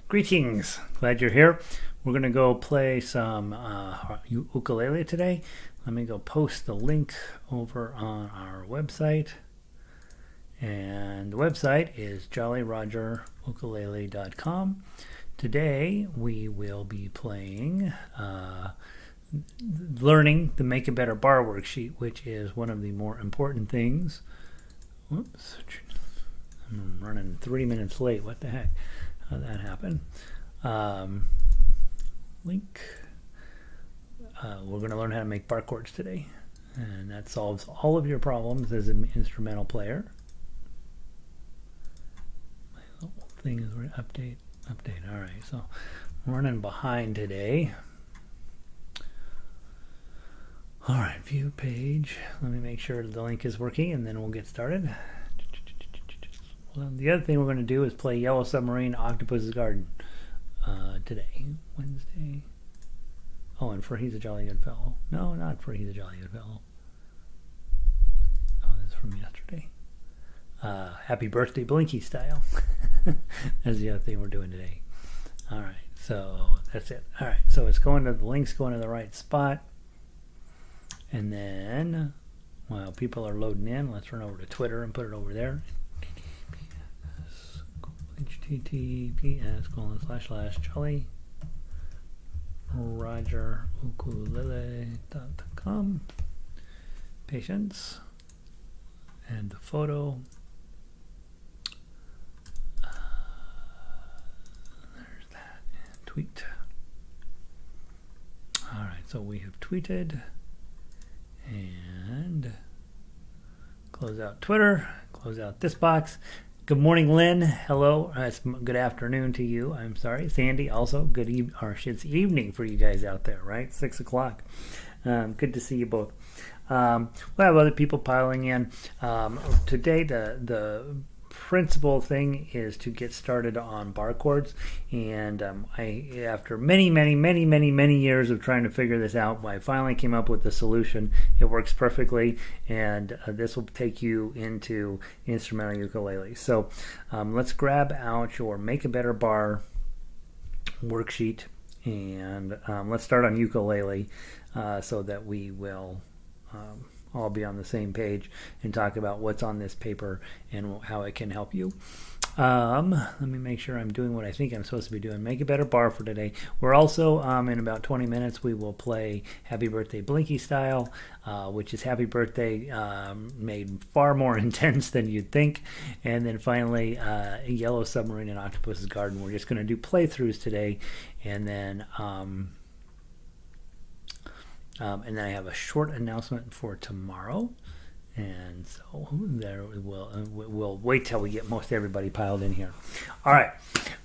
Greetings, glad you're here. We're going to go play some ukulele today. Let me go post the link over on our website. And the website is jollyrogerukulele.com. Today we will be playing, learning the Make a Better Bar worksheet, which is one of the more important things. Whoops, I'm running 3 minutes late. What the heck? How'd that happen? Link. We're going to learn how to make bar chords today, and that solves all of your problems as an instrumental player. My little thing is update. All right, so I'm running behind today. All right, view page. Let me make sure the link is working, and then we'll get started. Well, the other thing we're going to do is play Yellow Submarine, Octopus's Garden today, Wednesday. Oh, and for He's a Jolly Good Fellow. No, not for He's a Jolly Good Fellow. Oh, this is from yesterday. Happy Birthday, Blinky style. That's the other thing we're doing today. All right, so that's it. All right, so it's going to the link's going to the right spot. And then, while people are loading in, let's run over to Twitter and put it over there. https://jolly rogerukulele.com. Patience and the photo. There's that. And tweet. All right, so we have tweeted and close out Twitter. Close out this box. Good morning, Lynn. Hello. It's good afternoon to you. I'm sorry. Sandy, also good it's evening for you guys out there, right? 6 o'clock. Good to see you both. We'll have other people piling in. Today, the principal thing is to get started on bar chords. And after many years of trying to figure this out, I finally came up with the solution. It works perfectly, and this will take you into instrumental ukulele. So let's grab out your Make a Better Bar worksheet, and let's start on ukulele so that we will all be on the same page and talk about what's on this paper and how it can help you. Let me make sure I'm doing what I think I'm supposed to be doing. Make a Better Bar for today. We're also, in about 20 minutes, we will play Happy Birthday Blinky style, which is Happy Birthday made far more intense than you'd think. And then finally, Yellow Submarine and Octopus's Garden. We're just going to do playthroughs today, and then I have a short announcement for tomorrow, and so there we'll wait till we get most everybody piled in here. All right,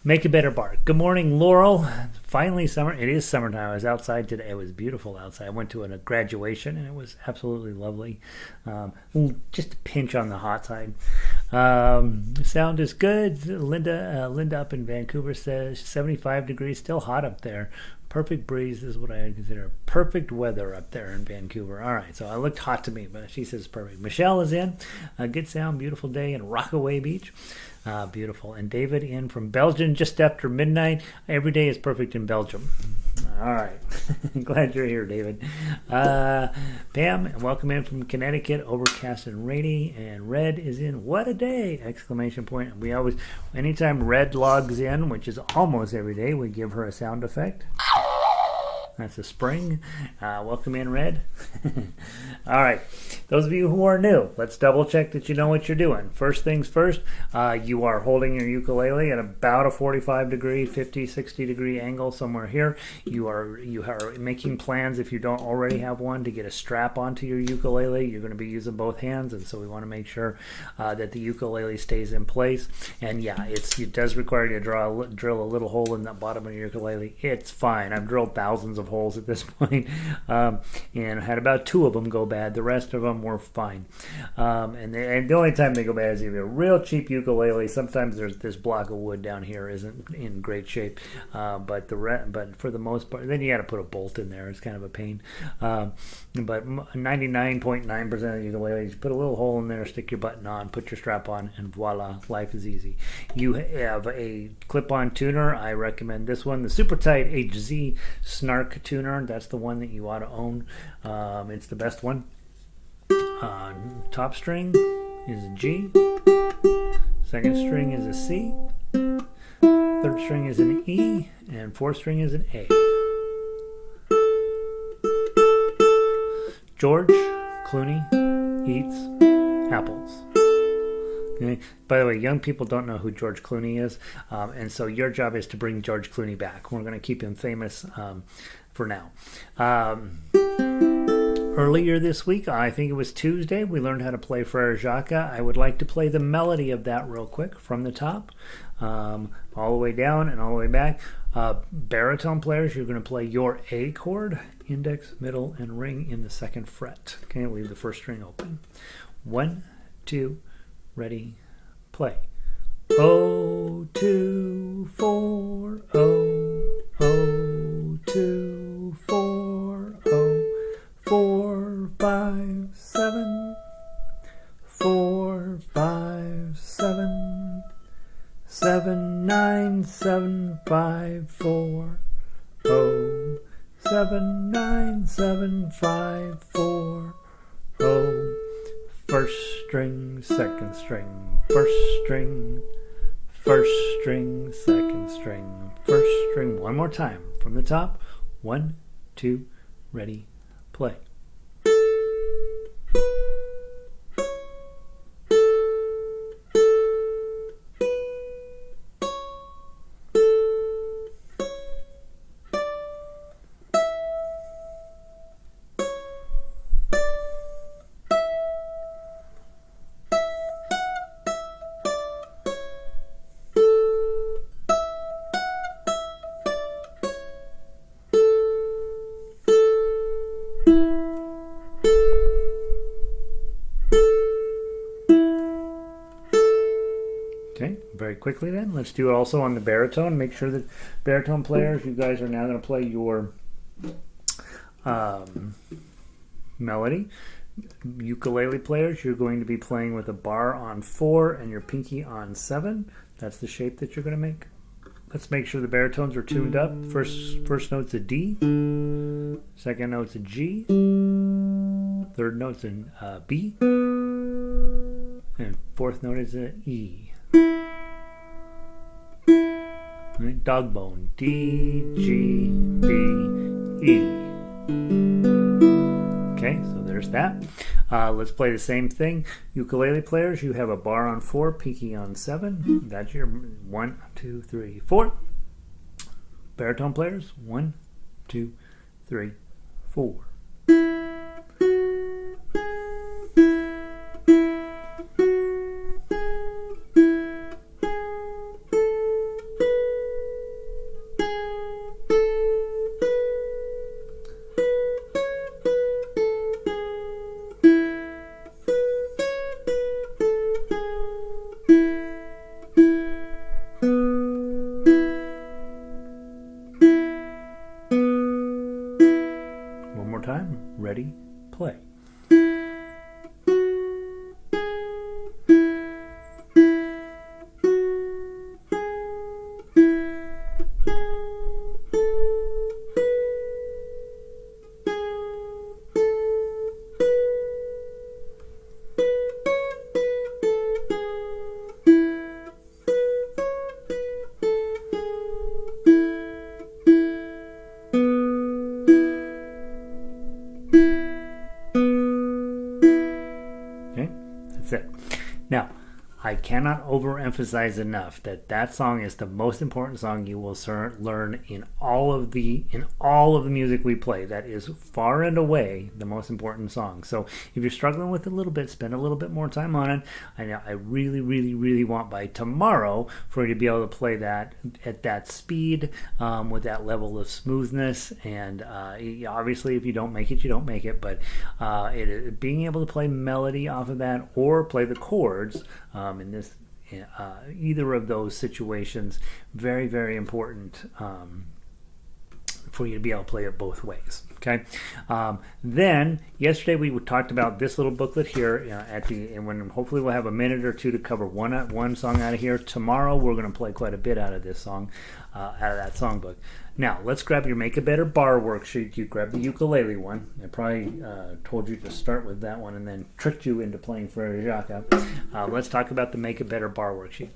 Make a Better Bar. Good morning, Laurel. Finally, summer. It is summertime. I was outside today. It was beautiful outside. I went to a graduation, and it was absolutely lovely. Just a pinch on the hot side. Sound is good. Linda up in Vancouver says 75 degrees, still hot up there. Perfect breeze is what I consider perfect weather up there in Vancouver. All right, so it looked hot to me, but she says perfect. Michelle is in. Good sound, beautiful day in Rockaway Beach. Beautiful. And David in from Belgium just after midnight. Every day is perfect in Belgium. All right. Glad you're here, David. Pam, welcome in from Connecticut, overcast and rainy. And Red is in. What a day! Exclamation point. We always, anytime Red logs in, which is almost every day, we give her a sound effect. That's a spring. Welcome in, Red. All right. Those of you who are new, let's double check that you know what you're doing. First things first, you are holding your ukulele at about a 45 degree, 50, 60 degree angle somewhere here. You are making plans, if you don't already have one, to get a strap onto your ukulele. You're going to be using both hands, and so we want to make sure that the ukulele stays in place. And yeah, it does require you to drill a little hole in the bottom of your ukulele. It's fine. I've drilled thousands of holes at this point, and had about 2 of them go bad. The rest of them were fine. And the only time they go bad is if you're a real cheap ukulele. Sometimes there's this block of wood down here isn't in great shape, but for the most part, then you got to put a bolt in there. It's kind of a pain. But 99.9% of the ukuleles, put a little hole in there, stick your button on, put your strap on, and voila, life is easy. You have a clip-on tuner. I recommend this one, the Super Tight HZ Snark tuner. That's the one that you ought to own. It's the best one. Top string is a G. Second string is a C. Third string is an E. And fourth string is an A. George Clooney eats apples. Okay. By the way, young people don't know who George Clooney is, and so your job is to bring George Clooney back. We're going to keep him famous for now. Earlier this week, I think it was Tuesday, we learned how to play Frere Jacques. I would like to play the melody of that real quick from the top, all the way down and all the way back. Baritone players, you're going to play your A chord, index, middle, and ring in the 2nd fret. Okay, leave the 1st string open. 1, 2, ready, play. 0, 2, 4, 0, 0, 2, 4, 0, 4, 5, 7, 4, 5, 7, 7, 9, 7, 5, 4, 0, 7, 9, 7, 5, 4, 0. 1st string, 2nd string, 1st string, 1st string, 2nd string, 1st string. One more time from the top. 1, 2, ready, play. Okay, very quickly then, let's do it also on the baritone. Make sure that baritone players, you guys are now going to play your melody. Ukulele players, you're going to be playing with a bar on 4 and your pinky on 7. That's the shape that you're going to make. Let's make sure the baritones are tuned up. First note's a D. Second note's a G. Third note's a B. And 4th note is an E. Right, dog bone. D, G, B, E. Okay, so there's that. Let's play the same thing. Ukulele players, you have a bar on 4, pinky on 7. That's your 1, 2, 3, 4. Baritone players, 1, 2, 3, 4. Time, ready, play. cannot overemphasize enough that that song is the most important song you will learn in all of the music we play. That is far and away the most important song. So if you're struggling with it a little bit, spend a little bit more time on it. I really, really, really want by tomorrow for you to be able to play that at that speed, with that level of smoothness. And obviously, if you don't make it, you don't make it. But being able to play melody off of that or play the chords in this either of those situations, very, very important for you to be able to play it both ways. Okay. Then yesterday we talked about this little booklet here and when hopefully we'll have a minute or two to cover one song out of here. Tomorrow we're going to play quite a bit out of this song, out of that songbook. Now let's grab your Make a Better Bar worksheet. You grab the ukulele one. I probably told you to start with that one and then tricked you into playing Frere Jacques. Let's talk about the Make a Better Bar worksheet.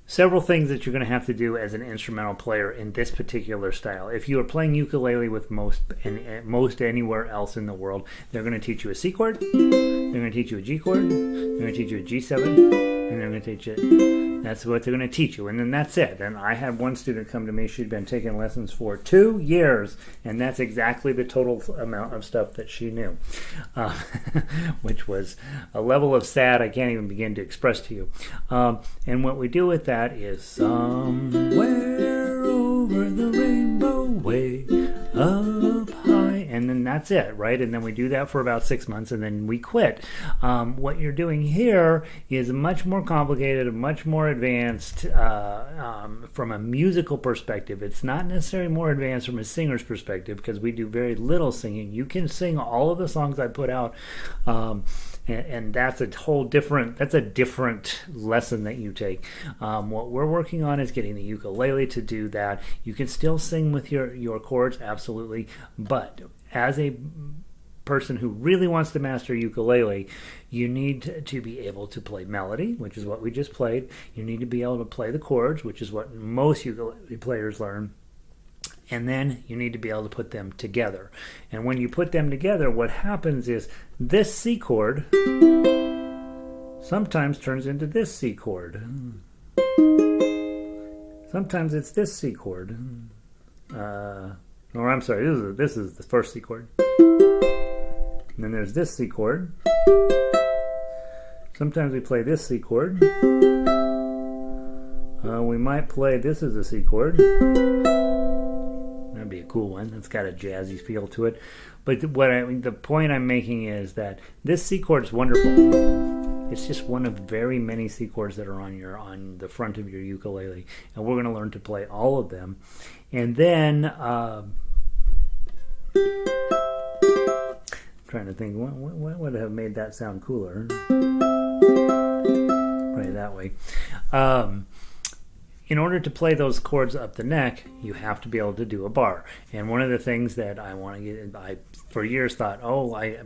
Several things that you're going to have to do as an instrumental player in this particular style. If you are playing ukulele with most anywhere else in the world, they're going to teach you a C chord, they're going to teach you a G chord, they're going to teach you a G7, and they're going to teach you. That's what they're going to teach you, and then that's it. And I had one student come to me, she'd been taking lessons for 2 years, and that's exactly the total amount of stuff that she knew, which was a level of sad I can't even begin to express to you. And what we do with that is somewhere over the rainbow way up high, and then that's it, right? And then we do that for about 6 months and then we quit. What you're doing here is much more complicated and much more advanced from a musical perspective. It's not necessarily more advanced from a singer's perspective because we do very little singing. You can sing all of the songs I put out, and that's a different lesson that you take. What we're working on is getting the ukulele to do that. You can still sing with your chords, absolutely, but as a person who really wants to master ukulele, you need to be able to play melody, which is what we just played. You need to be able to play the chords, which is what most ukulele players learn. And then you need to be able to put them together. And when you put them together, what happens is this C chord sometimes turns into this C chord. Sometimes it's this C chord. Or I'm sorry, this is the first C chord. And then there's this C chord. Sometimes we play this C chord. We might play this as a C chord. That'd be a cool one. It's got a jazzy feel to it. But the point I'm making is that this C chord is wonderful. It's just one of very many C chords that are on the front of your ukulele, and we're going to learn to play all of them. And then trying to think what would have made that sound cooler. Right, that way. In order to play those chords up the neck, you have to be able to do a bar. And one of the things that I want to get, I for years thought,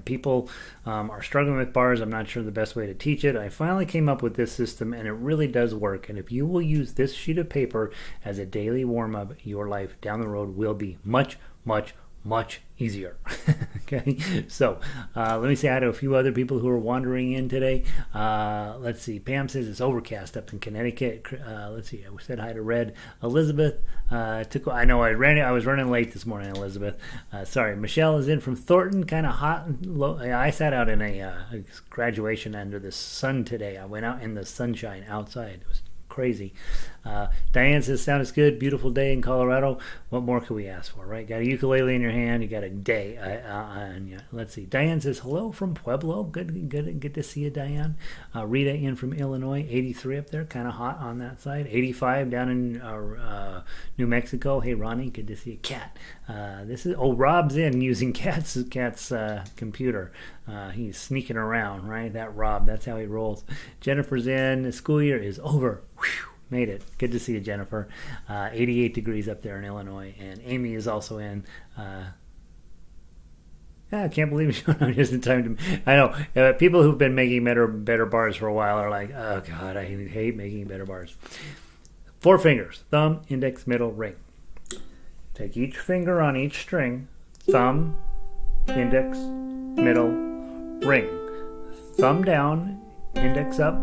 people are struggling with bars. I'm not sure the best way to teach it. I finally came up with this system, and it really does work. And if you will use this sheet of paper as a daily warm-up, your life down the road will be much, much, much easier. Okay, so let me say hi to a few other people who are wandering in today. Let's see. Pam says it's overcast up in Connecticut. Let's see. I said hi to Red. Elizabeth I know I was running late this morning. Elizabeth, sorry. Michelle is in from Thornton. Kind of hot. I sat out in a graduation under the sun today. I went out in the sunshine outside. It was crazy. Diane says, sound is good. Beautiful day in Colorado. What more could we ask for, right? Got a ukulele in your hand. You got a day on you. Let's see. Diane says, hello from Pueblo. Good to see you, Diane. Rita in from Illinois. 83 up there. Kind of hot on that side. 85 down in New Mexico. Hey, Ronnie. Good to see you. Cat. Rob's in using Cat's computer. He's sneaking around, right? That Rob, that's how he rolls. Jennifer's in. The school year is over. Whew. Made it. Good to see you, Jennifer. 88 degrees up there in Illinois. And Amy is also in. I can't believe you're showing up just in time to... I know. People who've been making better bars for a while are like, oh, God, I hate making better bars. 4 fingers. Thumb, index, middle, ring. Take each finger on each string. Thumb, index, middle, ring. Thumb down, index up,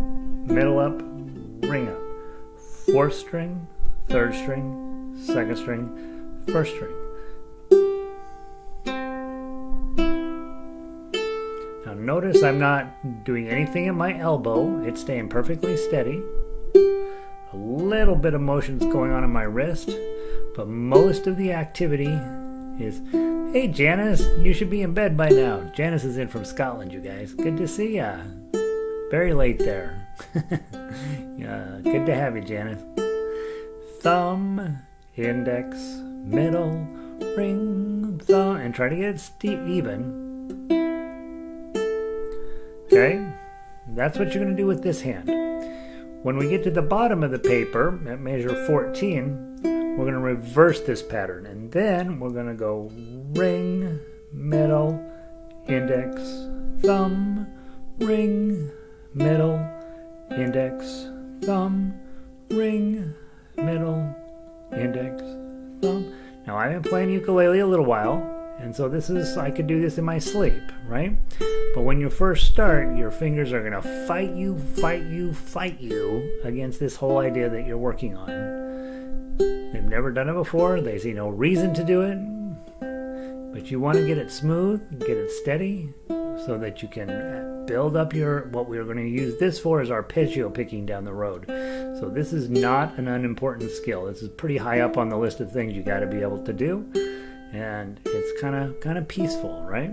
middle up, ring up. 4th string, 3rd string, 2nd string, 1st string. Now notice I'm not doing anything at my elbow. It's staying perfectly steady. A little bit of motion's going on in my wrist, but most of the activity is, hey Janice, you should be in bed by now. Janice is in from Scotland, you guys. Good to see ya. Very late there. Yeah, good to have you, Janice. Thumb, index, middle, ring, thumb, and try to get it even. Okay, that's what you're going to do with this hand. When we get to the bottom of the paper at measure 14, we're going to reverse this pattern, and then we're going to go ring, middle, index, thumb, ring, middle, index, thumb, ring, middle, index, thumb. Now I've been playing ukulele a little while, and so I could do this in my sleep, right? But when you first start, your fingers are going to fight you against this whole idea that you're working on. They've never done it before. They see no reason to do it. But you want to get it smooth, get it steady, so that you can build up what we're going to use this for is arpeggio picking down the road. So this is not an unimportant skill. This is pretty high up on the list of things you got to be able to do. And it's kind of peaceful, right?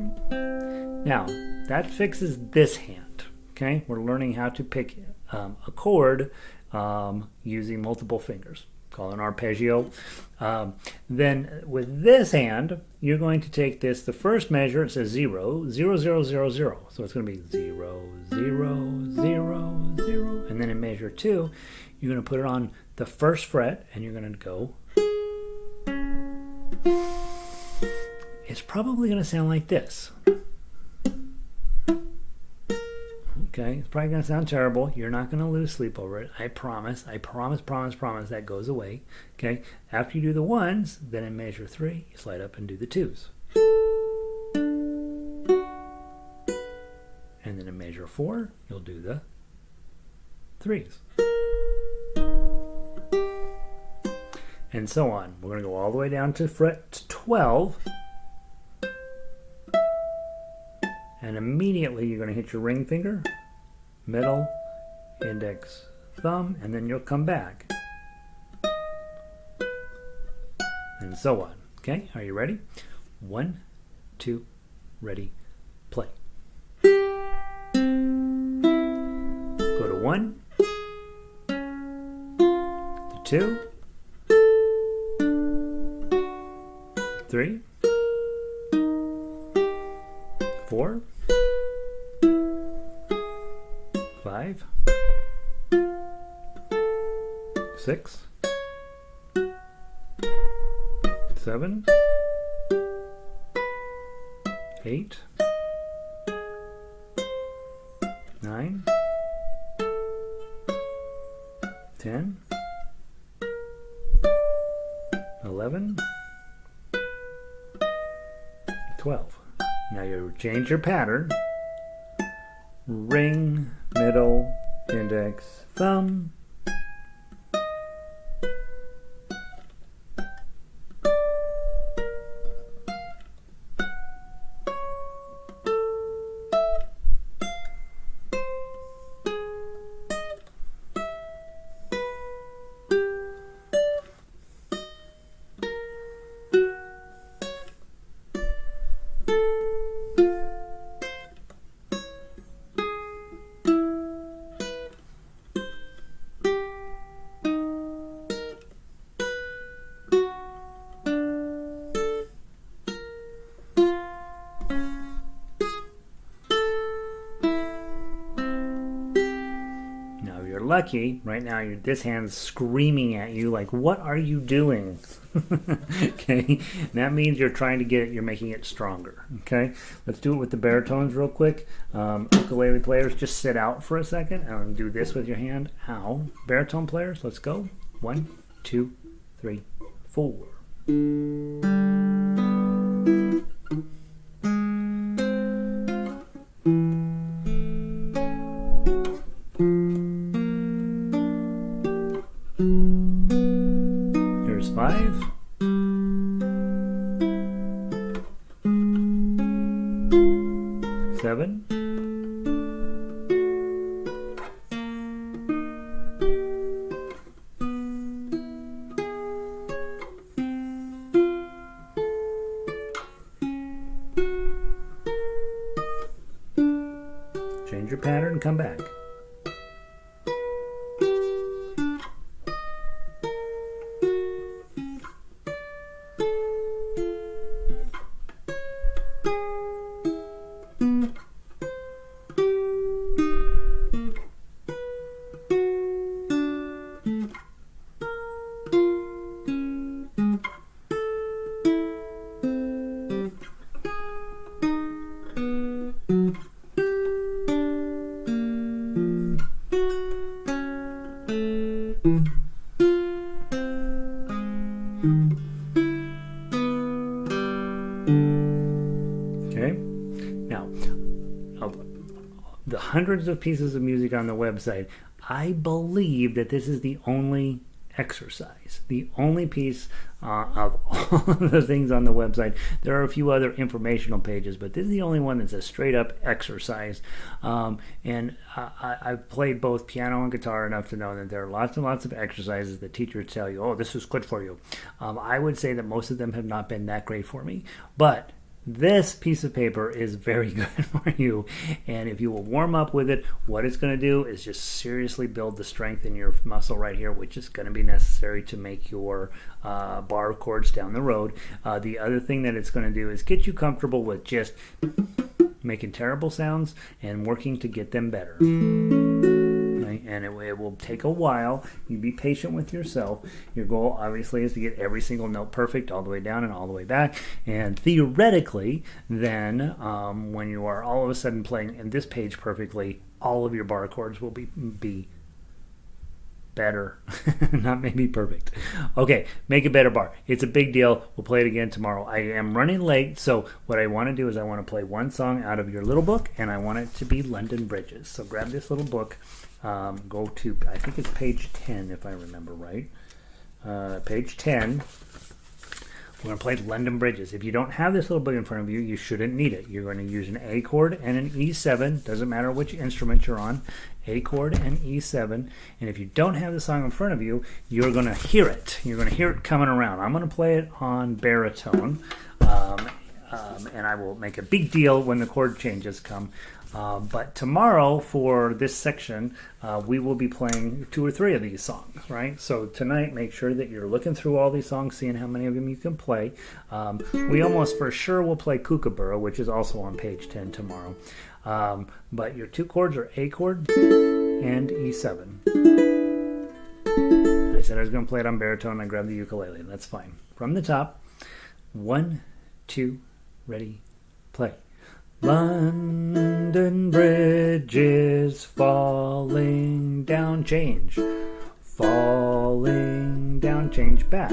Now, that fixes this hand, okay? We're learning how to pick a chord using multiple fingers, called an arpeggio. Then with this hand, you're going to take this, the first measure, it says 0, 0, 0, 0, 0. So it's going to be 0, 0, 0, 0. And then in measure 2, you're going to put it on the 1st fret, and you're going to go. It's probably going to sound like this. Okay, it's probably going to sound terrible. You're not going to lose sleep over it. I promise. I promise that goes away. Okay, after you do the 1s, then in measure 3, you slide up and do the 2s. And then in measure 4, you'll do the 3s. And so on. We're going to go all the way down to fret 12. And immediately you're going to hit your ring finger, middle, index, thumb, and then you'll come back. And so on. Okay, are you ready? 1, 2, ready, play. Go to 1, to 2, 3, 4, 5, 6, 7, 8, 9, 10, 11, 12. Now you change your pattern. Ring, middle, index, thumb. Lucky right now, this hand's screaming at you like, what are you doing? Okay, and that means you're trying to get it, you're making it stronger. Okay, let's do it with the baritones real quick. Ukulele players, just sit out for a second and do this with your hand. Ow. Baritone players, let's go. 1, 2, 3, 4. Here's 5. Seven. Change your pattern, come back. Okay, now of the hundreds of pieces of music on the website, I believe that this is the only exercise, the only piece of all the things on the website. There are a few other informational pages, but this is the only one that's a straight up exercise. And I've played both piano and guitar enough to know that there are lots and lots of exercises that teachers tell you, oh, this is good for you. I would say that most of them have not been that great for me, but this piece of paper is very good for you, and if you will warm up with it, what it's going to do is just seriously build the strength in your muscle right here, which is going to be necessary to make your bar chords down the road. The other thing that it's going to do is get you comfortable with just making terrible sounds and working to get them better. And it will take a while. You be patient with yourself. Your goal, obviously, is to get every single note perfect all the way down and all the way back. And theoretically, then, when you are all of a sudden playing in this page perfectly, all of your bar chords will be better. Not maybe perfect. Okay, make a better bar. It's a big deal. We'll play it again tomorrow. I am running late, so what I want to do is I want to play one song out of your little book, and I want it to be London Bridges. So grab this little book. Go to, I think it's page 10 if I remember right. Page 10. We're going to play London Bridges. If you don't have this little book in front of you, you shouldn't need it. You're going to use an A chord and an E7. Doesn't matter which instrument you're on. A chord and E7. And if you don't have the song in front of you, you're going to hear it. You're going to hear it coming around. I'm going to play it on baritone. And I will make a big deal when the chord changes come. But tomorrow for this section, we will be playing 2 or 3 of these songs, right? So tonight, make sure that you're looking through all these songs, seeing how many of them you can play. We almost for sure will play Kookaburra, which is also on page 10 tomorrow. But your 2 chords are A chord and E7. I said I was going to play it on baritone. I grabbed the ukulele. That's fine. From the top, 1, 2, ready, play. London Bridge is falling down, change. Falling down, change back.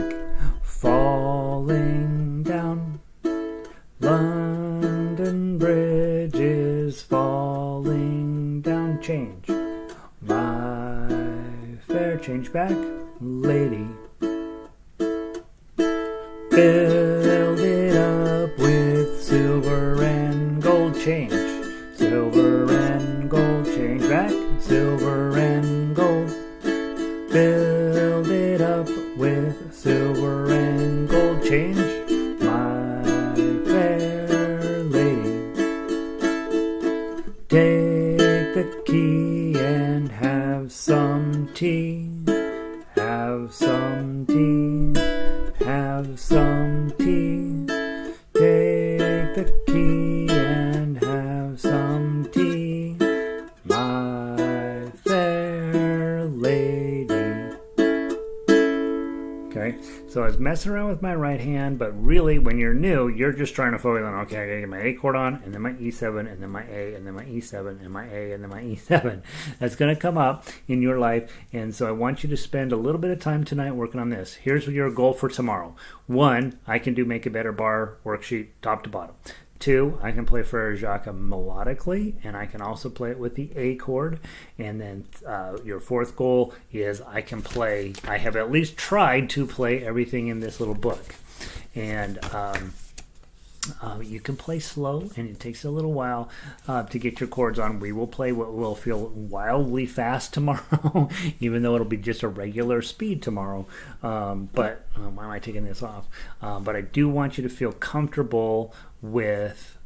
Falling down. London Bridge is falling down, change. My fair, change back, lady. Build it up with silver and gold, change. Silver and gold, change back. Silver and gold. Build it up with silver and gold, change. My fair lady. Take the key and have some tea. Have some tea. Have some tea. Take the key and have some tea, my fair lady. Okay, so I was messing around with my right hand, but really when you're new, you're just trying to focus on, okay, I gotta get my A chord on, and then my E7, and then my A, and then my E7, and my A, and then my E7. That's gonna come up in your life, and so I want you to spend a little bit of time tonight working on this. Here's your goal for tomorrow. 1, I can do Make a Better Bar worksheet top to bottom. 2, I can play Frere Jacques melodically, and I can also play it with the A chord. And then your 4th goal is I have at least tried to play everything in this little book. And you can play slow, and it takes a little while to get your chords on. We will play what will feel wildly fast tomorrow, even though it'll be just a regular speed tomorrow. But why am I taking this off? But I do want you to feel comfortable with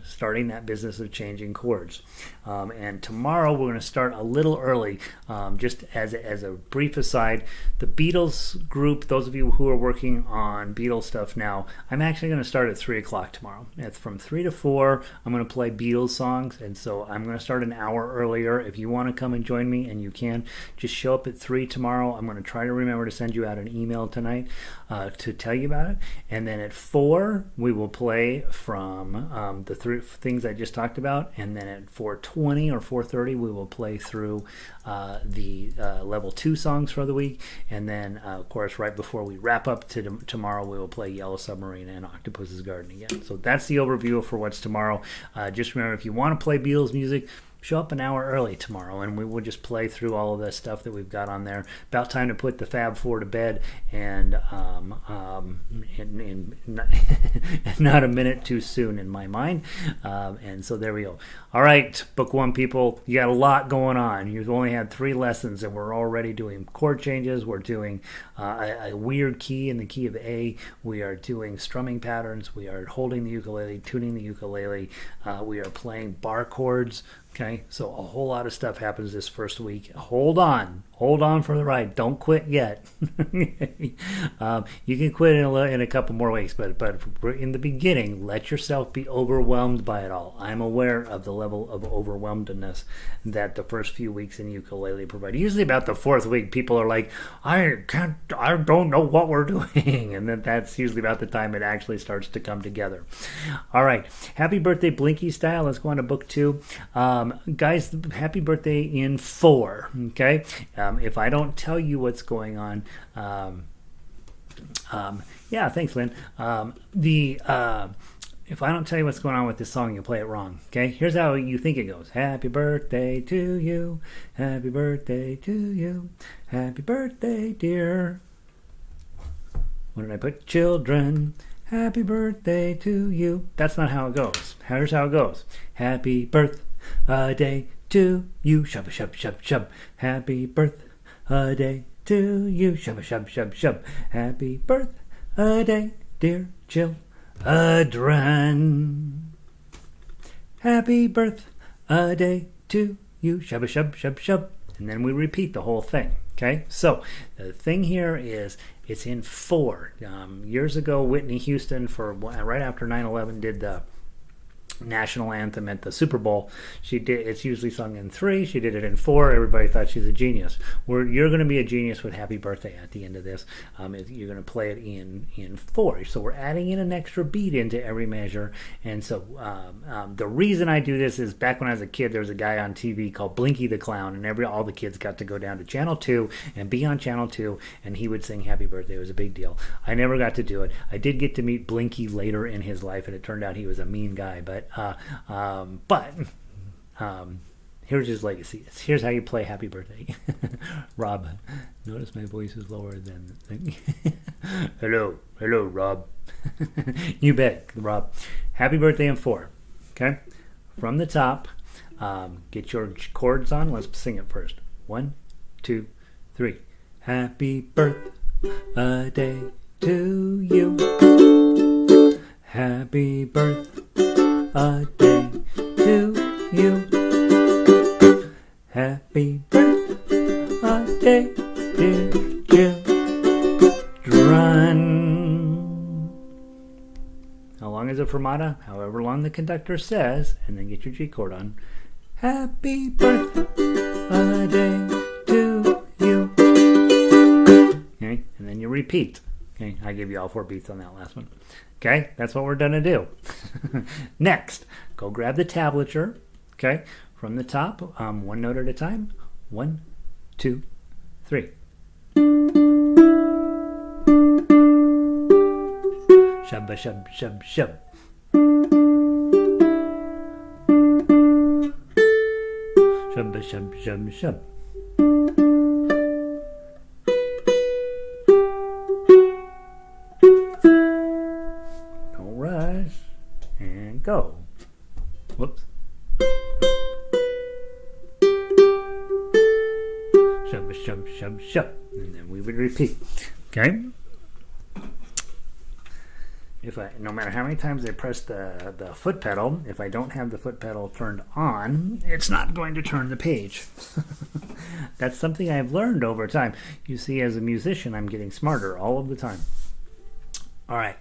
starting that business of changing chords. And tomorrow we're going to start a little early. Just as a brief aside, the Beatles group, those of you who are working on Beatles stuff now, I'm actually going to start at 3 o'clock tomorrow. It's from 3 to 4. I'm going to play Beatles songs, and so I'm going to start an hour earlier. If you want to come and join me, and you can, just show up at 3 tomorrow. I'm going to try to remember to send you out an email tonight to tell you about it. And then at 4, we will play from the 3 things I just talked about, and then at 4:20 or 4:30 we will play through the level 2 songs for the week, and then of course right before we wrap up tomorrow we will play Yellow Submarine and Octopus's Garden again. So that's the overview for what's tomorrow. Just remember, if you want to play Beatles music, show up an hour early tomorrow, and we will just play through all of the stuff that we've got on there. About time to put the Fab Four to bed, and not a minute too soon in my mind. And so there we go. All right, Book 1 people, you got a lot going on. You've only had 3 lessons, and we're already doing chord changes. We're doing a weird key in the key of A. We are doing strumming patterns. We are holding the ukulele, tuning the ukulele. We are playing bar chords. Okay, so a whole lot of stuff happens this first week. Hold on for the ride. Don't quit yet. You can quit in a couple more weeks, but in the beginning, let yourself be overwhelmed by it all. I'm aware of the level of overwhelmedness that the first few weeks in ukulele provide. Usually about the 4th week, people are like, I don't know what we're doing, and that's usually about the time it actually starts to come together. All right, happy birthday, Blinky style. Let's go on to Book 2. Guys, happy birthday in 4, okay? If I don't tell you what's going on, yeah, thanks, Lynn. If I don't tell you what's going on with this song, you'll play it wrong, okay? Here's how you think it goes. Happy birthday to you. Happy birthday to you. Happy birthday, dear. What did I put? Children. Happy birthday to you. That's not how it goes. Here's how it goes. Happy birthday to you. Shub, shub, shub, shub. Happy birthday to you. Shub, shub, shub, shub. Happy birthday, dear children. Happy birthday to you. Shub, shub, shub, shub. And then we repeat the whole thing. Okay, so the thing here is it's in 4. Years ago, Whitney Houston, right after 9/11, did the national anthem at the Super Bowl. It's usually sung in 3. She did it in 4. Everybody thought she's a genius. You're going to be a genius with Happy Birthday at the end of this. You're going to play it in 4. So we're adding in an extra beat into every measure. And so the reason I do this is back when I was a kid, there was a guy on TV called Blinky the Clown, and all the kids got to go down to Channel 2 and be on Channel 2, and he would sing Happy Birthday. It was a big deal. I never got to do it. I did get to meet Blinky later in his life, and it turned out he was a mean guy, but here's his legacy. Here's how you play Happy Birthday. Rob, notice my voice is lower than hello, Rob. You bet, Rob. Happy Birthday in 4. Okay, from the top, get your chords on. Let's sing it first. 1, 2, 3. Happy birthday to you. Happy birthday to you. Happy birthday, dear children. How long is a fermata? However long the conductor says, and then get your G chord on. Happy birthday to you. Okay, and then you repeat. Okay, I gave you all 4 beats on that last one. Okay, that's what we're going to do. Next, go grab the tablature. Okay, from the top, 1 note at a time. 1, 2, 3. Shub, shub, shub, shub. Shub, shub, shub, shub. Don't rush. And go. Whoops. Shub, shub, shub, shub. And then we would repeat. Okay? No matter how many times I press the foot pedal, if I don't have the foot pedal turned on, it's not going to turn the page. That's something I've learned over time. You see, as a musician, I'm getting smarter all of the time. All right.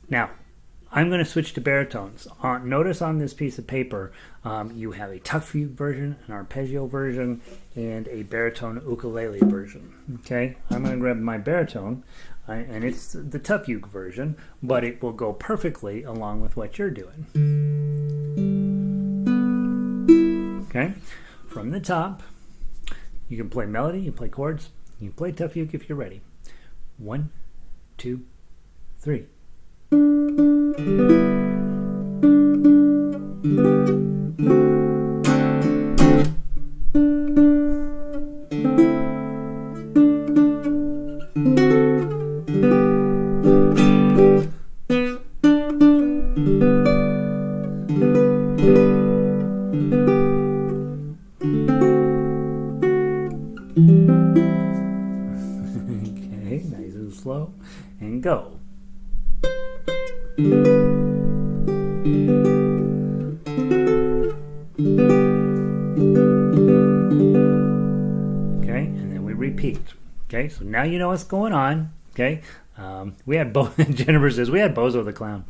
Now, I'm going to switch to baritones. Notice on this piece of paper, you have a tuck fugue version, an arpeggio version, and a baritone ukulele version. Okay, I'm going to grab my baritone, and it's the tuck fugue version, but it will go perfectly along with what you're doing. Okay, from the top, you can play melody, you can play chords, you can play tuck fugue if you're ready. 1, 2, 3. Okay, nice and slow, and go. Okay, and then we repeat. Okay, so now you know what's going on. Okay, we had Jennifer says we had Bozo the Clown.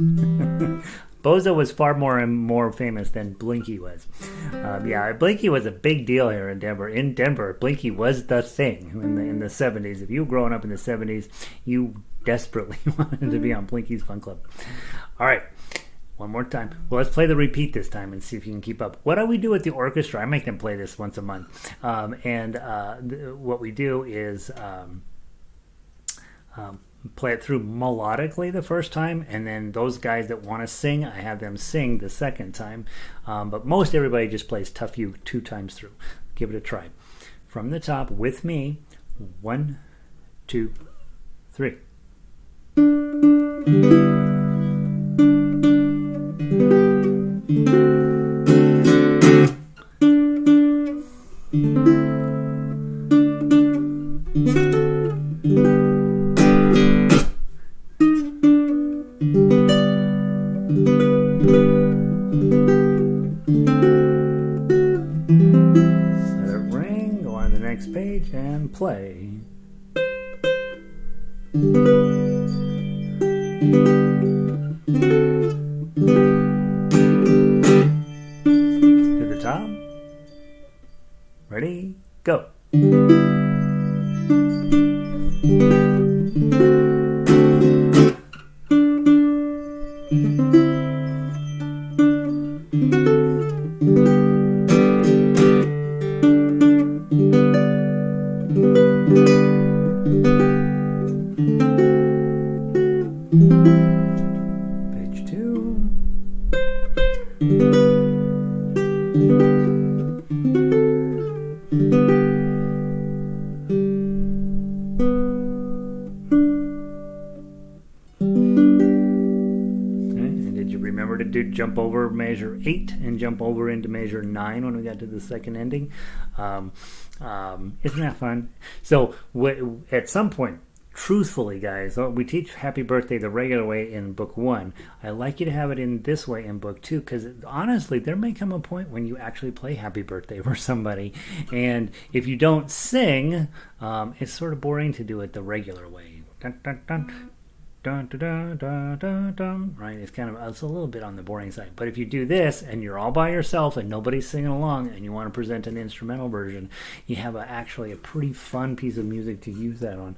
Bozo was far more famous than Blinky was. Yeah, Blinky was a big deal here in Denver. In Denver, Blinky was the thing in the 70s. If you were growing up in the 70s, you desperately wanted to be on Blinky's Fun Club. All right, one more time. Well, let's play the repeat this time and see if you can keep up. What do we do with the orchestra? I make them play this once a month. What we do is play it through melodically the first time, and then those guys that want to sing, I have them sing the second time. But most everybody just plays Tuck Fugue 2 times through. Give it a try. From the top with me. 1, 2, 3. Let it ring, go on to the next page and play. To the top. Ready, go. Page 2. Remember to jump over measure 8 and jump over into measure 9 when we got to the second ending. Isn't that fun? So at some point, truthfully, guys, we teach Happy Birthday the regular way in book 1. I like you to have it in this way in book 2, because honestly, there may come a point when you actually play Happy Birthday for somebody, and if you don't sing, it's sort of boring to do it the regular way. Dun, dun, dun. Dun, dun, dun, dun, dun, dun. Right? It's a little bit on the boring side. But if you do this and you're all by yourself and nobody's singing along and you want to present an instrumental version, you have actually a pretty fun piece of music to use that on.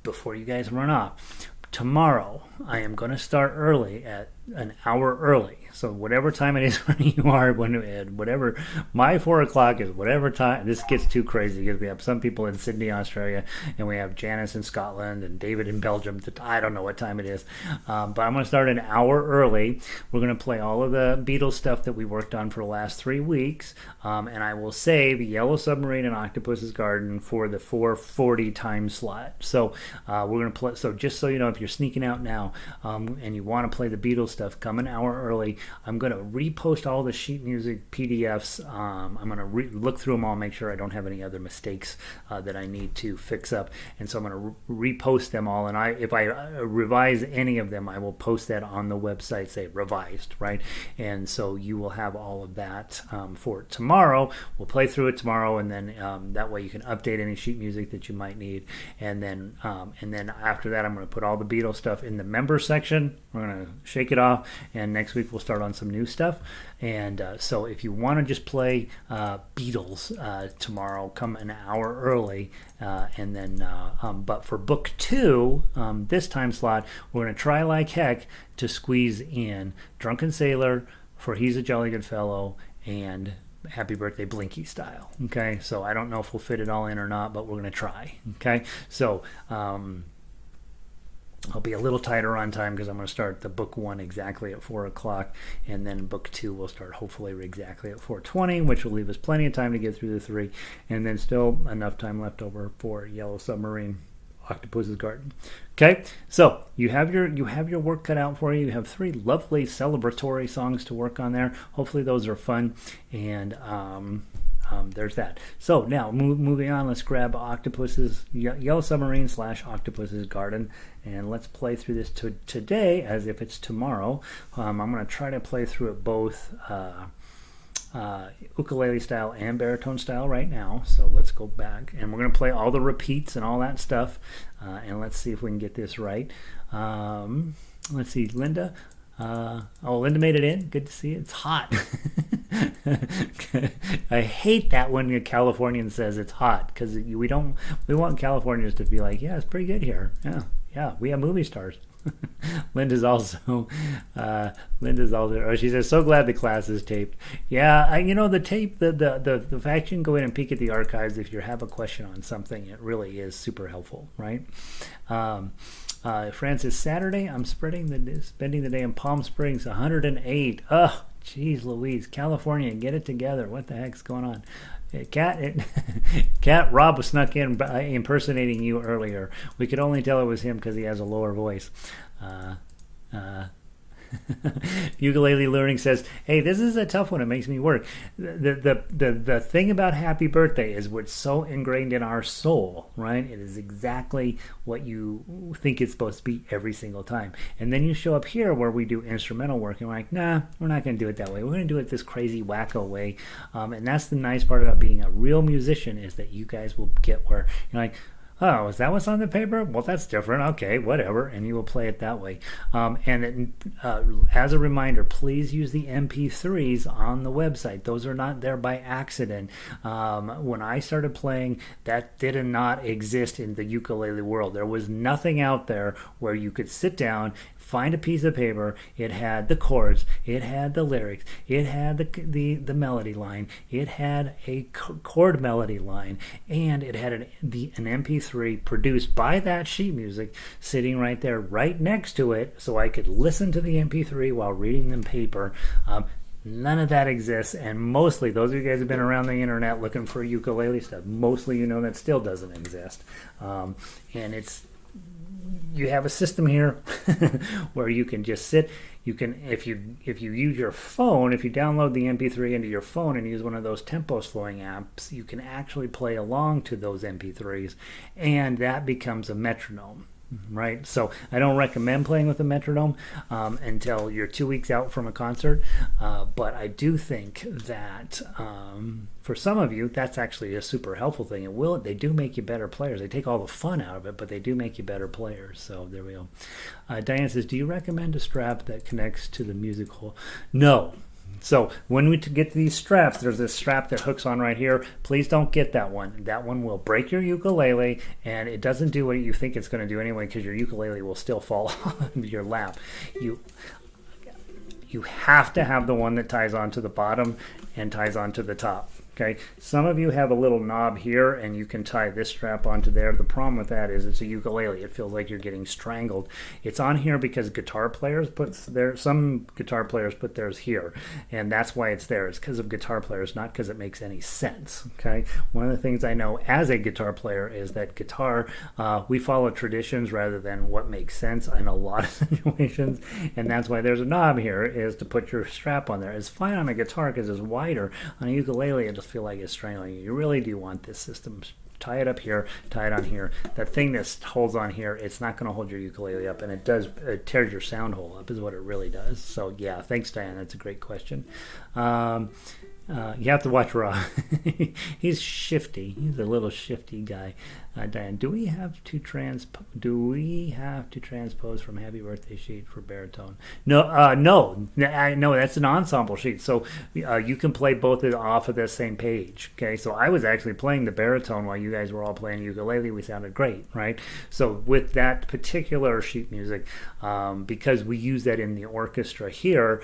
Before you guys run off, tomorrow I am going to start early at an hour early. So whatever time it is where you are, whatever my 4 o'clock is, whatever time. This gets too crazy because we have some people in Sydney, Australia, and we have Janice in Scotland and David in Belgium. I don't know what time it is, but I'm going to start an hour early. We're going to play all of the Beatles stuff that we worked on for the last 3 weeks, and I will save Yellow Submarine and Octopus's Garden for the 4:40 time slot. So we're going to play. So just so you know, if you're sneaking out now and you want to play the Beatles stuff, come an hour early. I'm going to repost all the sheet music PDFs. I'm going to look through them all, make sure I don't have any other mistakes that I need to fix up. And so I'm going to repost them all. And if I revise any of them, I will post that on the website, say revised, right? And so you will have all of that for tomorrow. We'll play through it tomorrow, and then that way you can update any sheet music that you might need. And then after that, I'm going to put all the Beatles stuff in the member section. We're going to shake it off, and next week we'll start on some new stuff. And so if you want to just play Beatles tomorrow, come an hour early. And then but for book 2, this time slot, we're going to try like heck to squeeze in Drunken Sailor, For He's a Jolly Good Fellow, and Happy Birthday Blinky style. Okay, so I don't know if we'll fit it all in or not, but we're going to try. Okay, so I'll be a little tighter on time because I'm going to start the book 1 exactly at 4 o'clock, and then book 2 will start hopefully exactly at 4:20, which will leave us plenty of time to get through the 3, and then still enough time left over for Yellow Submarine, Octopus's Garden. Okay, so you have your work cut out for you. You have 3 lovely celebratory songs to work on there. Hopefully those are fun, and there's that. So now moving on, let's grab Octopus's Yellow Submarine / Octopus's Garden, and let's play through this today as if it's tomorrow. I'm going to try to play through it both ukulele style and baritone style right now. So let's go back, and we're going to play all the repeats and all that stuff, and let's see if we can get this right. Let's see, Linda. Linda made it in. Good to see it. It's hot. I hate that when a Californian says it's hot, because we want Californians to be like, yeah, it's pretty good here. Yeah, we have movie stars. Linda's also, she says, so glad the class is taped. Yeah, the tape, the fact you can go in and peek at the archives if you have a question on something, it really is super helpful, right? Francis, Saturday, I'm spending the day in Palm Springs, 108. Oh, geez Louise, California, get it together. What the heck's going on? Cat Rob was snuck in impersonating you earlier. We could only tell it was him because he has a lower voice. Ukulele Learning says, hey, this is a tough one. It makes me work. The thing about Happy Birthday is what's so ingrained in our soul, right? It is exactly what you think it's supposed to be every single time. And then you show up here where we do instrumental work, and we're like, nah, we're not going to do it that way. We're going to do it this crazy wacko way. And that's the nice part about being a real musician, is that you guys will get where you're like, oh, is that what's on the paper? Well, that's different. Okay, whatever. And you will play it that way. As a reminder, please use the MP3s on the website. Those are not there by accident. When I started playing, that did not exist in the ukulele world. There was nothing out there where you could sit down, find a piece of paper. It had the chords, it had the lyrics, it had the melody line, it had a chord melody line, and it had an MP3 produced by that sheet music sitting right there, right next to it, so I could listen to the MP3 while reading the paper. None of that exists, and mostly, those of you guys who have been around the internet looking for ukulele stuff, mostly that still doesn't exist. And you have a system here where you can just sit. You can, if you use your phone, if you download the MP3 into your phone and use one of those tempos flowing apps, you can actually play along to those MP3s, and that becomes a metronome. Right, so I don't recommend playing with a metronome until you're 2 weeks out from a concert, but I do think that for some of you that's actually a super helpful thing. They do make you better players. They take all the fun out of it, but they do make you better players. So there we go. Diane says, do you recommend a strap that connects to the music hole? No. So when we get to these straps, there's this strap that hooks on right here. Please don't get that one. That one will break your ukulele, and it doesn't do what you think it's going to do anyway, because your ukulele will still fall off your lap. you have to have the one that ties onto the bottom and ties onto the top. Okay, some of you have a little knob here and you can tie this strap onto there. The problem with that is it's a ukulele. It feels like you're getting strangled. It's on here because some guitar players put theirs here, and that's why it's there. It's because of guitar players, not because it makes any sense. Okay, one of the things I know as a guitar player is that guitar, we follow traditions rather than what makes sense in a lot of situations, and that's why there's a knob here, is to put your strap on there. It's fine on a guitar because it's wider. On a ukulele, it just feel like it's strangling you. You really do want this system. Tie it up here, tie it on here. That thing that holds on here, it's not going to hold your ukulele up, and it tears your sound hole up is what it really does. So yeah, thanks, Diane. That's a great question. You have to watch Raw. He's shifty. He's a little shifty guy. Diane, do we have to transpose from Happy Birthday sheet for baritone? No, that's an ensemble sheet. So you can play both off of the same page. Okay, so I was actually playing the baritone while you guys were all playing ukulele. We sounded great, right? So with that particular sheet music, because we use that in the orchestra here,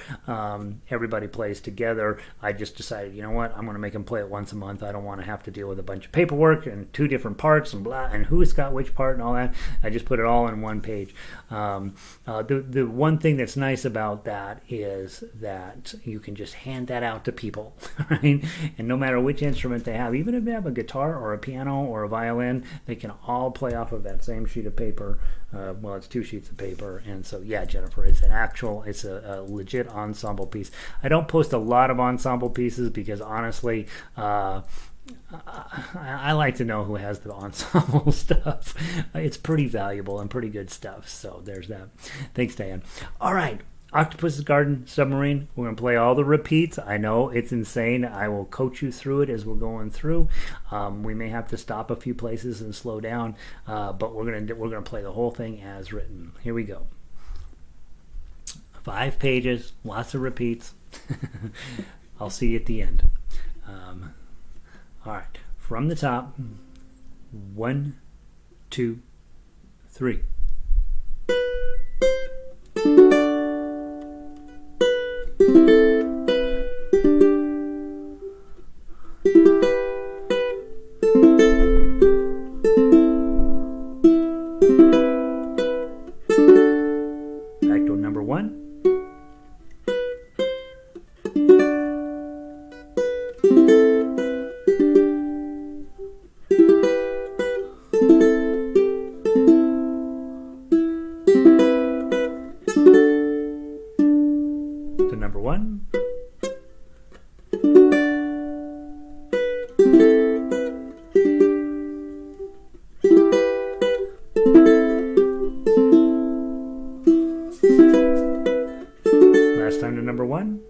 everybody plays together. I just decided, you know what, I'm going to make them play it once a month. I don't want to have to deal with a bunch of paperwork and 2 different parts and blah, and who's got which part and all that. I just put it all in one page. The one thing that's nice about that is that you can just hand that out to people, right? And no matter which instrument they have, even if they have a guitar or a piano or a violin, they can all play off of that same sheet of paper. Well, it's 2 sheets of paper, and so yeah, Jennifer, it's a legit ensemble piece. I don't post a lot of ensemble pieces because honestly, I like to know who has the ensemble stuff. It's pretty valuable and pretty good stuff. So there's that. Thanks, Diane. All right. Octopus's Garden, Submarine. We're going to play all the repeats. I know it's insane. I will coach you through it as we're going through. We may have to stop a few places and slow down, but we're going to play the whole thing as written. Here we go. 5 pages, lots of repeats. I'll see you at the end. All right, from the top. 1, 2, 3. Back to number 1. To number 1. Last time to number 1.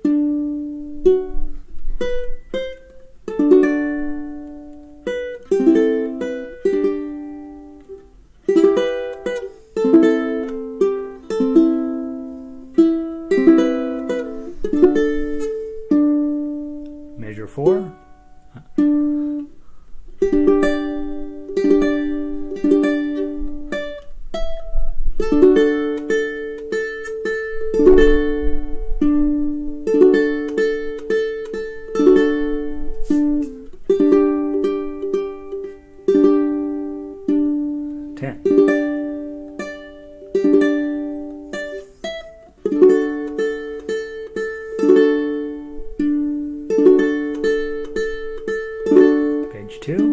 Measure 4. Page 2.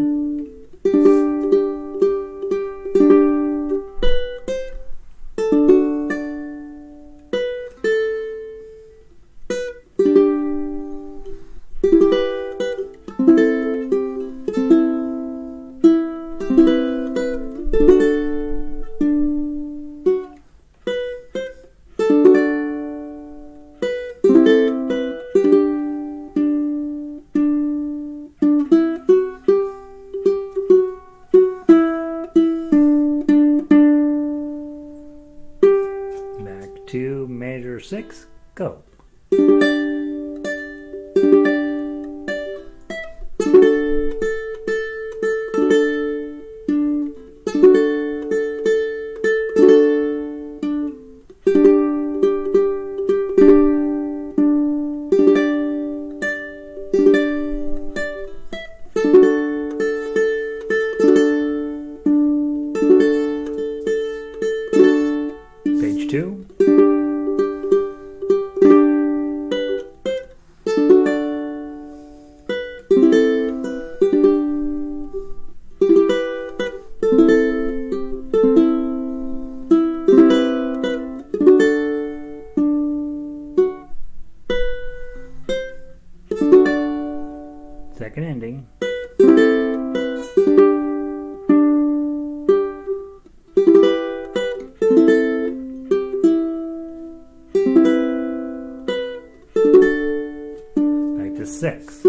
To measure 6, go. 2. Second ending. Back to 6.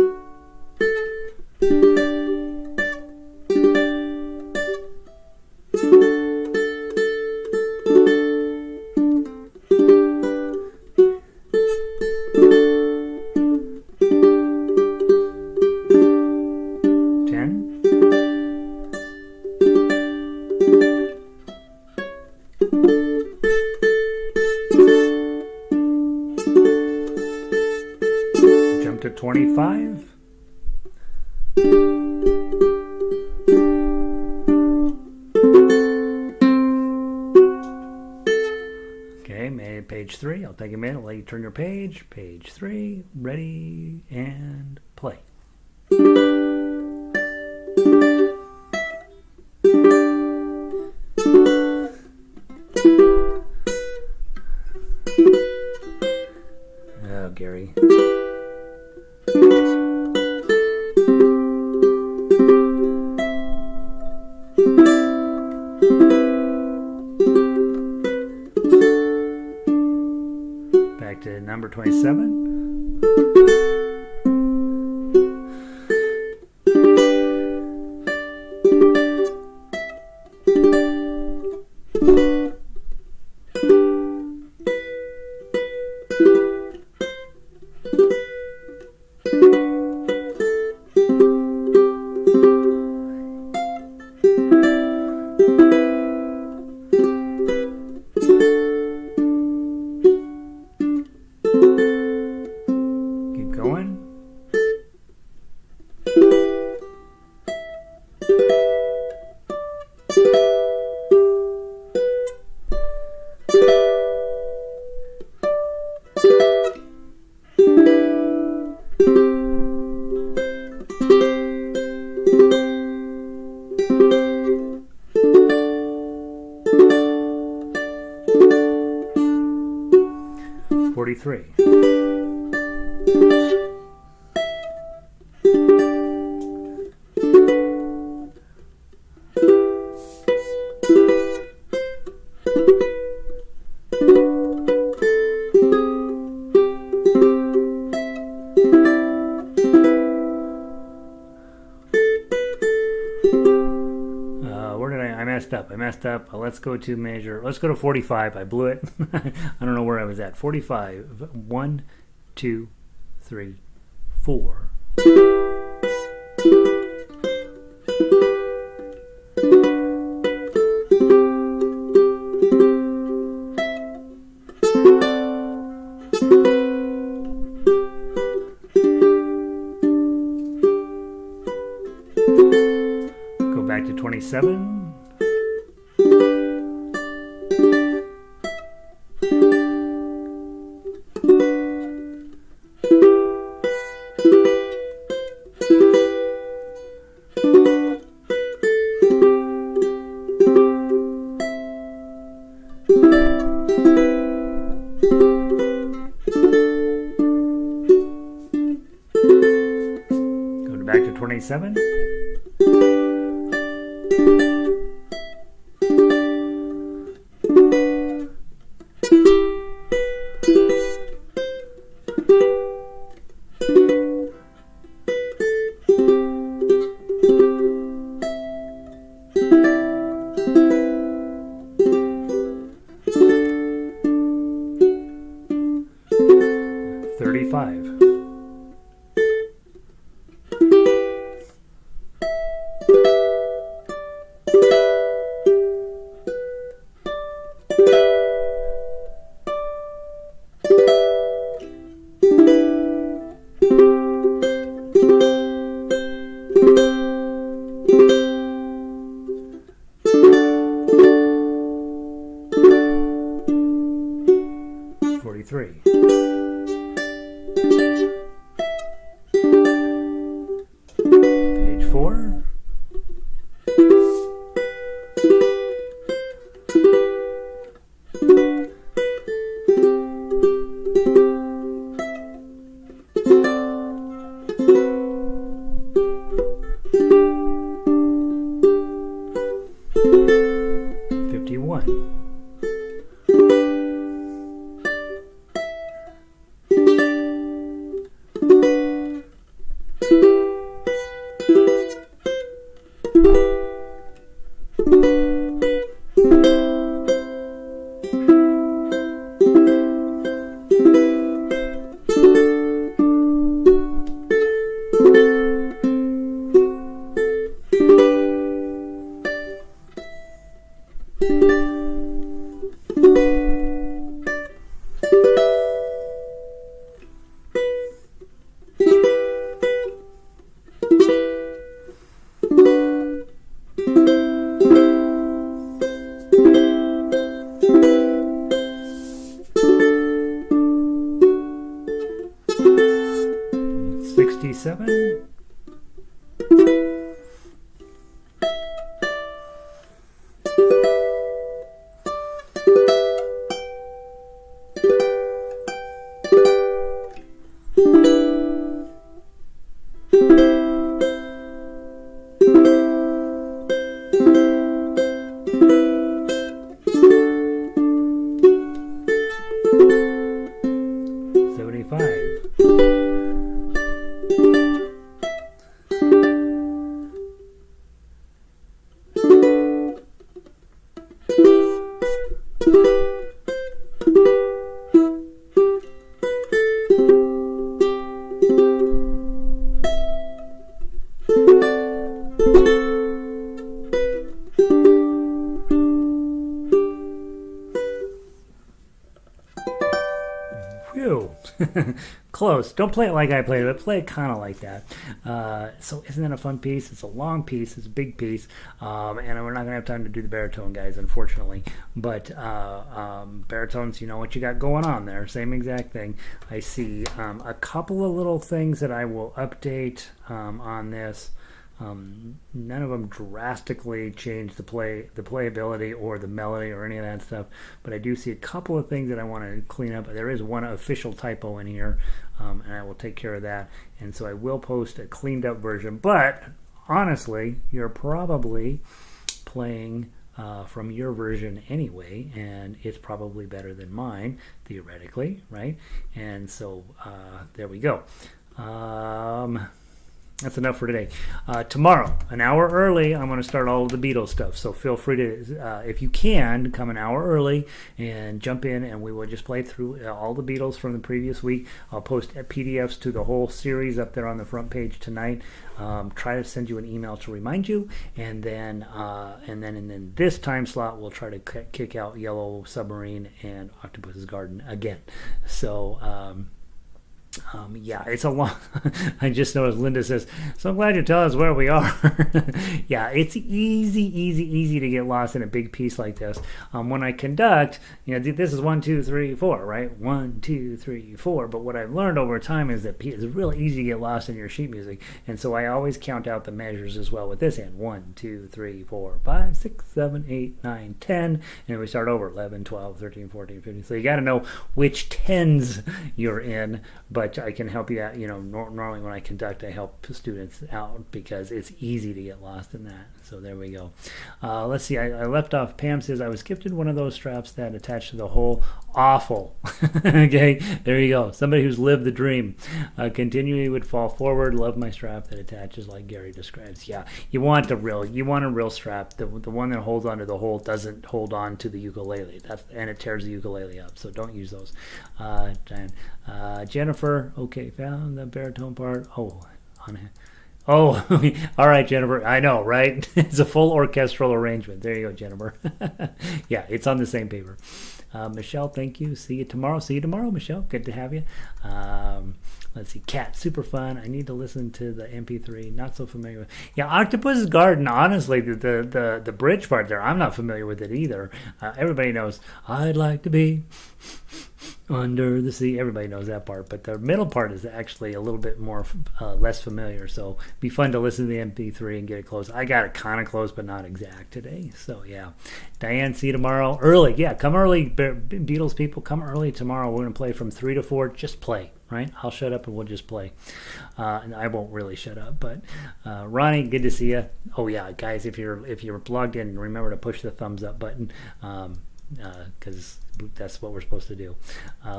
Jump to 25. Okay, page 3. I'll take a minute, let you turn your page. Page 3, ready, and play. Oh, Gary. Back to number 27. Keep going. Three. I messed up. Let's go to measure. Let's go to 45. I blew it. I don't know where I was at. 45. 1, 2, 3, 4. Go back to 27. Back to 27. 43. Page 4. Seven. Close. Don't play it like I played it, but play it kind of like that. So isn't that a fun piece? It's a long piece. It's a big piece. And we're not going to have time to do the baritone, guys, unfortunately. But baritones, you know what you got going on there. Same exact thing. I see a couple of little things that I will update on this. None of them drastically change the playability or the melody or any of that stuff, but I do see a couple of things that I want to clean up. There is one official typo in here, and I will take care of that, and so I will post a cleaned up version. But honestly, you're probably playing from your version anyway, and it's probably better than mine theoretically, right? And so there we go. That's enough for today. Tomorrow, an hour early, I'm going to start all of the Beatles stuff. So feel free to, if you can, come an hour early and jump in, and we will just play through all the Beatles from the previous week. I'll post PDFs to the whole series up there on the front page tonight. Try to send you an email to remind you, and then in this time slot, we'll try to kick out Yellow Submarine and Octopus's Garden again. So. Yeah, it's a long. I just noticed Linda says, "So I'm glad you tell us where we are." Yeah, it's easy to get lost in a big piece like this. When I conduct, this is 1, 2, 3, 4, right? 1, 2, 3, 4. But what I've learned over time is that it's really easy to get lost in your sheet music, and so I always count out the measures as well with this hand: 1, 2, 3, 4, 5, 6, 7, 8, 9, 10, and we start over 11, 12, 13, 14, 15. So you got to know which tens you're in, but I can help you out. Normally when I conduct, I help students out because it's easy to get lost in that. So there we go. Let's see. I left off. Pam says, I was gifted one of those straps that attach to the hole. Awful. Okay, there you go. Somebody who's lived the dream. Continually would fall forward. Love my strap that attaches like Gary describes. Yeah, you want a real strap. The one that holds onto the hole doesn't hold on to the ukulele. And it tears the ukulele up. So don't use those. Jennifer, okay, found the baritone part. Oh, all right, Jennifer. I know, right? It's a full orchestral arrangement. There you go, Jennifer. Yeah, it's on the same paper. Michelle, thank you. See you tomorrow. Michelle. Good to have you. Let's see. Cat, super fun. I need to listen to the MP3. Not so familiar with. Yeah, Octopus's Garden. Honestly, the bridge part there, I'm not familiar with it either. Everybody knows. I'd like to be Under the Sea, everybody knows that part, but the middle part is actually a little bit more less familiar, so it'd be fun to listen to the MP3 and get it close. I got it kind of close, but not exact today, so yeah. Diane, see you tomorrow. Early, yeah, come early, Beatles people, come early tomorrow. We're going to play from 3 to 4, just play, right? I'll shut up and we'll just play. And I won't really shut up, but Ronnie, good to see you. Oh yeah, guys, if you're plugged in, remember to push the thumbs up button, because that's what we're supposed to do.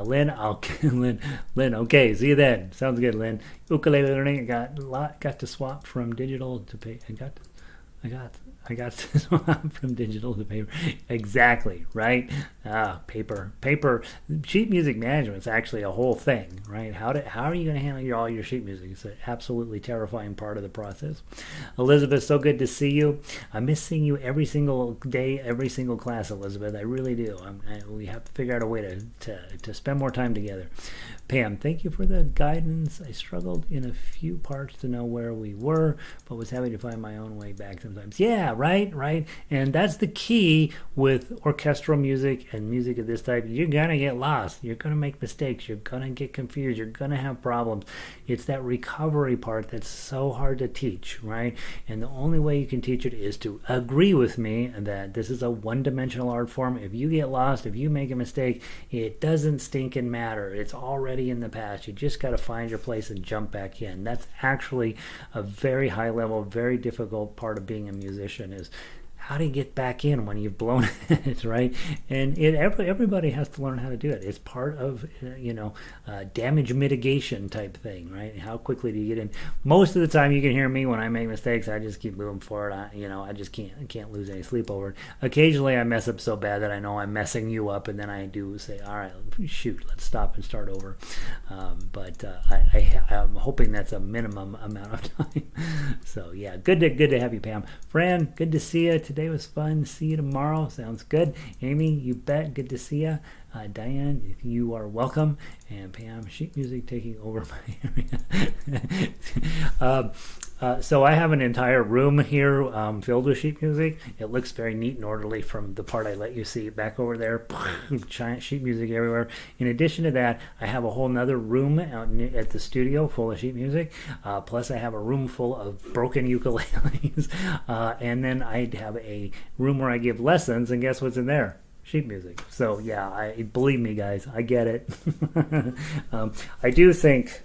Lynn, Lynn, okay, see you then. Sounds good, Lynn. Ukulele learning, got to swap from digital to pay. I got to swap from digital to paper. Exactly, right? Paper. Sheet music management is actually a whole thing, right? How are you going to handle all your sheet music? It's an absolutely terrifying part of the process. Elizabeth, so good to see you. I miss seeing you every single day, every single class, Elizabeth. I really do. We have to figure out a way to spend more time together. Pam, thank you for the guidance. I struggled in a few parts to know where we were, but was having to find my own way back sometimes. Yeah, right. And that's the key with orchestral music and music of this type. You're going to get lost. You're going to make mistakes. You're going to get confused. You're going to have problems. It's that recovery part that's so hard to teach, right? And the only way you can teach it is to agree with me that this is a one-dimensional art form. If you get lost, if you make a mistake, it doesn't stinking matter. It's already in the past. You just got to find your place and jump back in. That's actually a very high level, very difficult part of being a musician, is how do you get back in when you've blown it, right? And everybody has to learn how to do it. It's part of, damage mitigation type thing, right? How quickly do you get in? Most of the time you can hear me when I make mistakes. I just keep moving forward. I just can't lose any sleep over it. Occasionally I mess up so bad that I know I'm messing you up, and then I do say, all right, shoot, let's stop and start over. But I'm hoping that's a minimum amount of time. So yeah, good to have you, Pam. Fran, good to see you. Today was fun. See you tomorrow. Sounds good. Amy, you bet. Good to see you. Diane, you are welcome. And Pam, sheet music taking over my area. So I have an entire room here filled with sheet music. It looks very neat and orderly from the part I let you see. Back over there, giant sheet music everywhere. In addition to that, I have a whole nother room out at the studio full of sheet music. Plus I have a room full of broken ukuleles. And then I have a room where I give lessons, and guess what's in there? Sheet music. So yeah, believe me, guys, I get it. I do think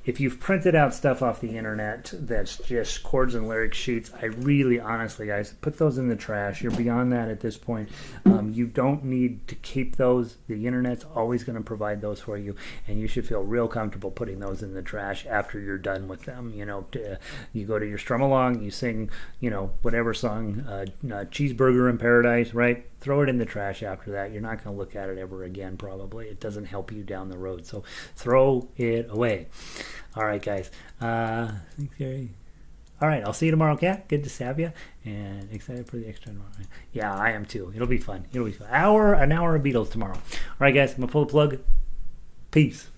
if you've printed out stuff off the internet that's just chords and lyric sheets, I really, honestly, guys, put those in the trash. You're beyond that at this point. You don't need to keep those. The internet's always going to provide those for you, and you should feel real comfortable putting those in the trash after you're done with them. You go to your strum along, you sing, whatever song, Cheeseburger in Paradise, right? Throw it in the trash after that. You're not going to look at it ever again, probably. It doesn't help you down the road. So throw it away. All right, guys. Thanks, Gary. All right, I'll see you tomorrow, Kat. Good to have you. And excited for the extra tomorrow. Yeah, I am too. It'll be fun. An hour of Beatles tomorrow. All right, guys, I'm going to pull the plug. Peace.